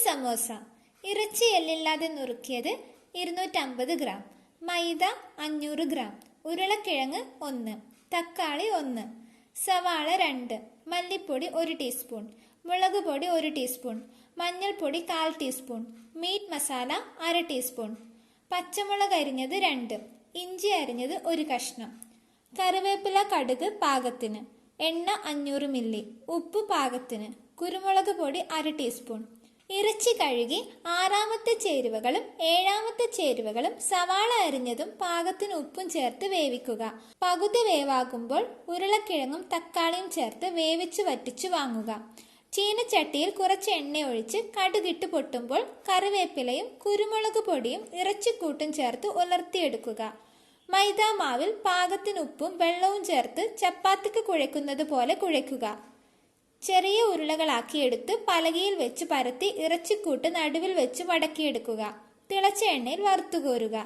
സമോസ. ഇറച്ചി എല്ലില്ലാതെ നുറുക്കിയത് 250 ഗ്രാം, മൈദ 500 ഗ്രാം, ഉരുളക്കിഴങ്ങ് 1, തക്കാളി 1, സവാള 2, മല്ലിപ്പൊടി 1 ടീസ്പൂൺ, മുളക് പൊടി 1 ടീസ്പൂൺ, മഞ്ഞൾപ്പൊടി 1/4 ടീസ്പൂൺ, മീറ്റ് മസാല 1/2 ടീസ്പൂൺ, പച്ചമുളക് അരിഞ്ഞത് 2, ഇഞ്ചി അരിഞ്ഞത് 1 കഷ്ണം, കറിവേപ്പില കടുക് പാകത്തിന്, എണ്ണ 500 മില്ലി, ഉപ്പ് പാകത്തിന്, കുരുമുളക് പൊടി 1/2 ടീസ്പൂൺ. ഇറച്ചി കഴുകി 6ാമത്തെ ചേരുവകളും 7ാമത്തെ ചേരുവകളും സവാള അരിഞ്ഞതും പാകത്തിന് ഉപ്പും ചേർത്ത് വേവിക്കുക. പകുതി വേവാകുമ്പോൾ ഉരുളക്കിഴങ്ങും തക്കാളിയും ചേർത്ത് വേവിച്ച് വറ്റിച്ചു വാങ്ങുക. ചീനച്ചട്ടിയിൽ കുറച്ച് എണ്ണ ഒഴിച്ച് കടുകിട്ട് പൊട്ടുമ്പോൾ കറിവേപ്പിലയും കുരുമുളക് പൊടിയും ഇറച്ചിക്കൂട്ടും ചേർത്ത് ഉലർത്തിയെടുക്കുക. മൈദാ മാവിൽ പാകത്തിന് ഉപ്പും വെള്ളവും ചേർത്ത് ചപ്പാത്തിക്ക് കുഴയ്ക്കുന്നത് പോലെ കുഴയ്ക്കുക. ചെറിയ ഉരുളകളാക്കിയെടുത്ത് പലകയിൽ വെച്ച് പരത്തി ഇറച്ചിക്കൂട്ട് നടുവിൽ വെച്ച് മടക്കിയെടുക്കുക. തിളച്ച എണ്ണയിൽ വറുത്തുകോരുക.